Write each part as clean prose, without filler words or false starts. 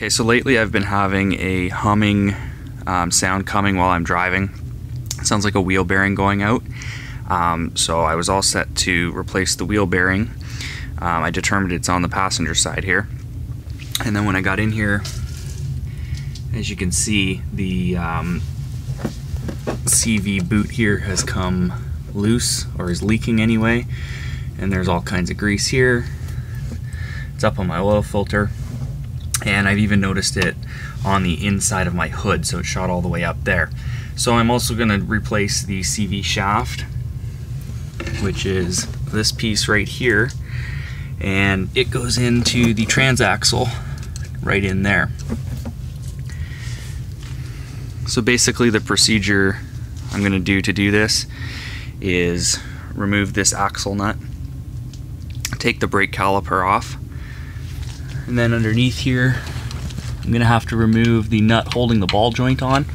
Okay, so lately I've been having a humming sound coming while I'm driving. It sounds like a wheel bearing going out. So I was all set to replace the wheel bearing. I determined it's on the passenger side here. And then when I got in here, as you can see, the CV boot here has come loose, or is leaking anyway. And there's all kinds of grease here. It's up on my oil filter. And I've even noticed it on the inside of my hood, so it shot all the way up there. So I'm also going to replace the CV shaft, which is this piece right here, and it goes into the transaxle right in there. So basically the procedure I'm going to do this is remove this axle nut, take the brake caliper off, and then underneath here I'm going to have to remove the nut holding the ball joint on.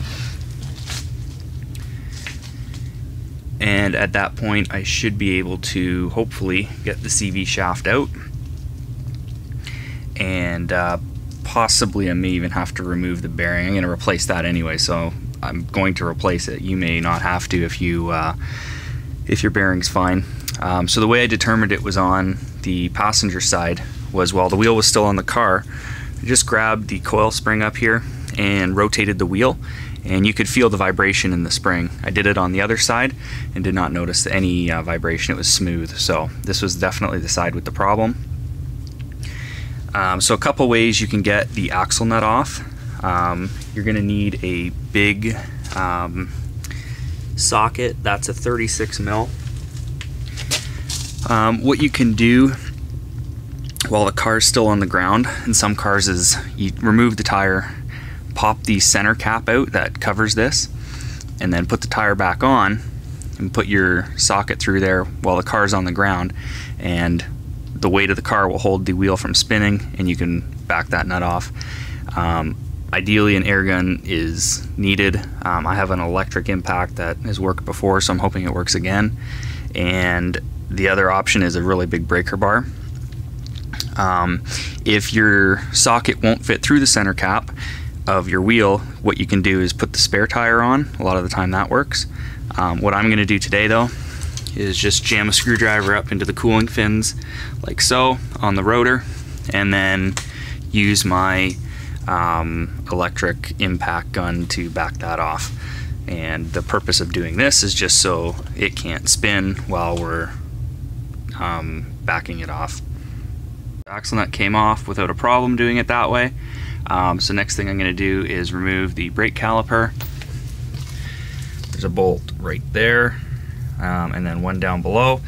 And at that point I should be able to hopefully get the CV shaft out, and possibly I may even have to remove the bearing. I'm going to replace that anyway, so I'm going to replace it. You may not have to if your bearing's fine. So the way I determined it was on the passenger side was while the wheel was still on the car, I just grabbed the coil spring up here and rotated the wheel, and you could feel the vibration in the spring. I did it on the other side and did not notice any vibration. It was smooth, so this was definitely the side with the problem. So a couple ways you can get the axle nut off. You're going to need a big socket. That's a 36 mil. What you can do while the car's still on the ground in some cars is you remove the tire, pop the center cap out that covers this, and then put the tire back on and put your socket through there while the car's on the ground, and the weight of the car will hold the wheel from spinning and you can back that nut off. Ideally an air gun is needed. I have an electric impact that has worked before, so I'm hoping it works again. And the other option is a really big breaker bar. If your socket won't fit through the center cap of your wheel, what you can do is put the spare tire on. A lot of the time that works. What I'm going to do today though is just jam a screwdriver up into the cooling fins like so on the rotor, and then use my electric impact gun to back that off. And the purpose of doing this is just so it can't spin while we're backing it off. The axle nut came off without a problem doing it that way. So next thing I'm going to do is remove the brake caliper. There's a bolt right there, and then one down below.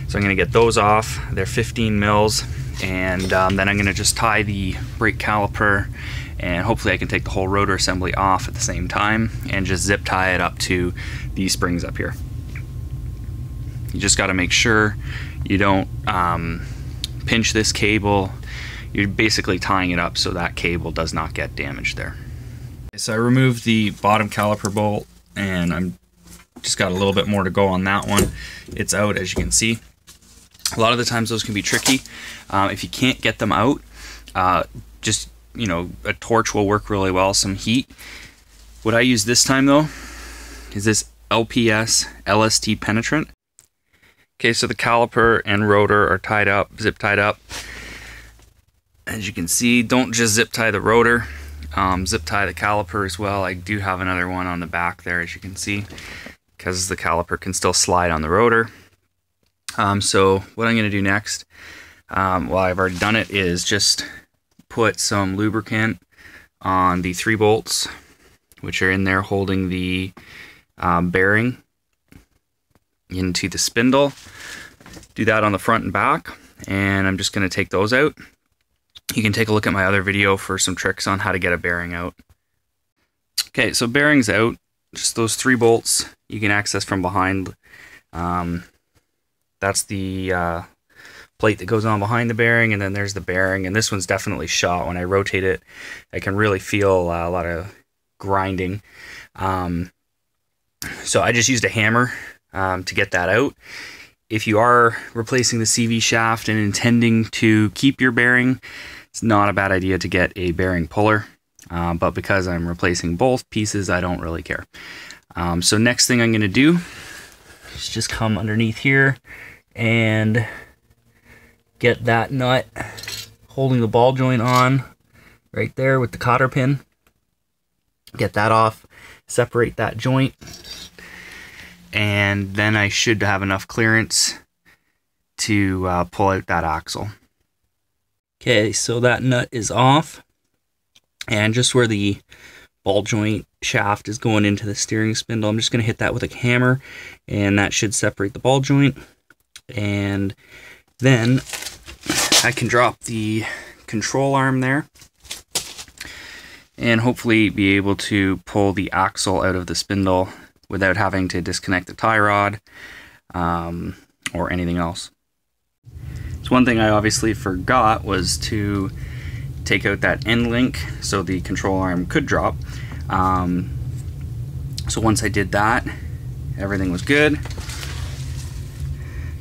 So I'm going to get those off. They're 15 mils, and then I'm going to just tie the brake caliper, and hopefully I can take the whole rotor assembly off at the same time and just zip tie it up to these springs up here. You just got to make sure you don't pinch this cable. You're basically tying it up so that cable does not get damaged there. So I removed the bottom caliper bolt, and I'm just got a little bit more to go on that one. It's out, as you can see. A lot of the times those can be tricky. If you can't get them out, just, you know, a torch will work really well, some heat. What I use this time though is this LPS LST penetrant. Okay, so the caliper and rotor are tied up, zip tied up. As you can see, don't just zip tie the rotor, zip tie the caliper as well. I do have another one on the back there, as you can see, because the caliper can still slide on the rotor. So what I'm going to do next, well, I've already done it, is just put some lubricant on the 3 bolts, which are in there holding the bearing into the spindle. Do that on the front and back, and I'm just going to take those out. You can take a look at my other video for some tricks on how to get a bearing out. Okay, so bearings out, just those 3 bolts you can access from behind. That's the plate that goes on behind the bearing, and then there's the bearing, and this one's definitely shot. When I rotate it, I can really feel a lot of grinding. So I just used a hammer to get that out. If you are replacing the CV shaft and intending to keep your bearing, it's not a bad idea to get a bearing puller, but because I'm replacing both pieces, I don't really care. So next thing I'm going to do is just come underneath here and get that nut holding the ball joint on right there with the cotter pin. Get that off, separate that joint, and then I should have enough clearance to pull out that axle. Okay, so that nut is off, and just where the ball joint shaft is going into the steering spindle, I'm just going to hit that with a hammer, and that should separate the ball joint. And then I can drop the control arm there and hopefully be able to pull the axle out of the spindle without having to disconnect the tie rod or anything else. So one thing I obviously forgot was to take out that end link so the control arm could drop. So once I did that, everything was good.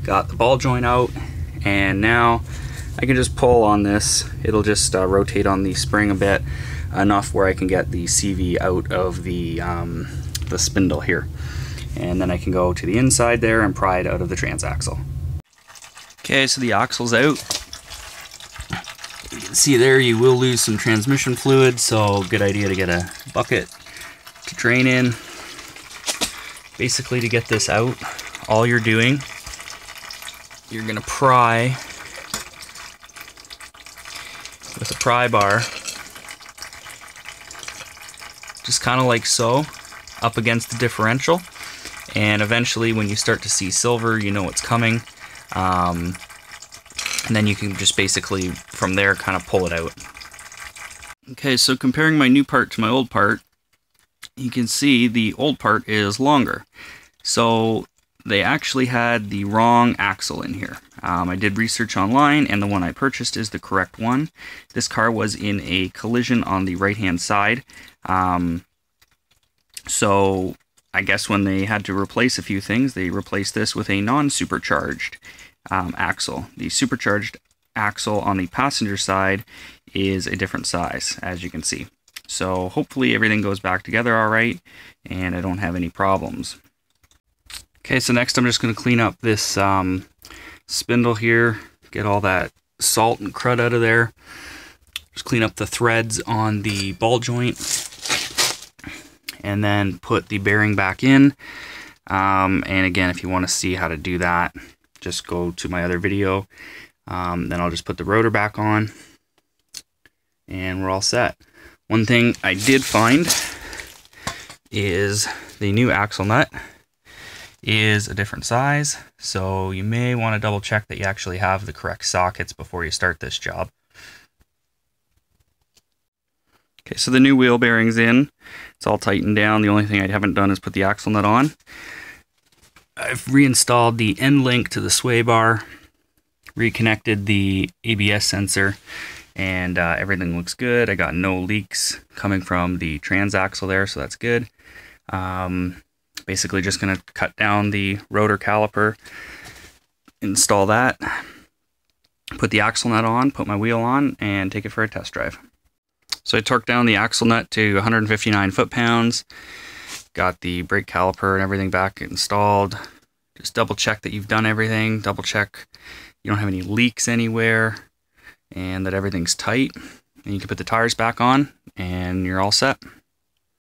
Got the ball joint out, and now I can just pull on this. It'll just rotate on the spring a bit, enough where I can get the CV out of the spindle here. And then I can go to the inside there and pry it out of the transaxle. Okay, so the axle's out. You can see there you will lose some transmission fluid, so good idea to get a bucket to drain in. Basically, to get this out, all you're doing, you're gonna pry with a pry bar, just kind of like so, up against the differential, and eventually when you start to see silver, you know it's coming, and then you can just basically from there kind of pull it out. Okay, so comparing my new part to my old part, you can see the old part is longer. So they actually had the wrong axle in here. I did research online, and the one I purchased is the correct one. This car was in a collision on the right hand side. So I guess when they had to replace a few things, they replaced this with a non-supercharged axle. The supercharged axle on the passenger side is a different size, as you can see. So hopefully everything goes back together all right, and I don't have any problems. Okay, so next I'm just going to clean up this spindle here, get all that salt and crud out of there. Just clean up the threads on the ball joint, and then put the bearing back in. And again, if you want to see how to do that, just go to my other video. Then I'll just put the rotor back on, and we're all set. One thing I did find is the new axle nut is a different size, so you may want to double check that you actually have the correct sockets before you start this job. Okay, so the new wheel bearing's in. It's all tightened down. The only thing I haven't done is put the axle nut on. I've reinstalled the end link to the sway bar, reconnected the ABS sensor, and everything looks good. I got no leaks coming from the transaxle there, so that's good. Basically just going to cut down the rotor caliper, install that, put the axle nut on, put my wheel on, and take it for a test drive. So I torqued down the axle nut to 159 foot-pounds, got the brake caliper and everything back installed. Just double check that you've done everything, double check you don't have any leaks anywhere, and that everything's tight. And you can put the tires back on, and you're all set.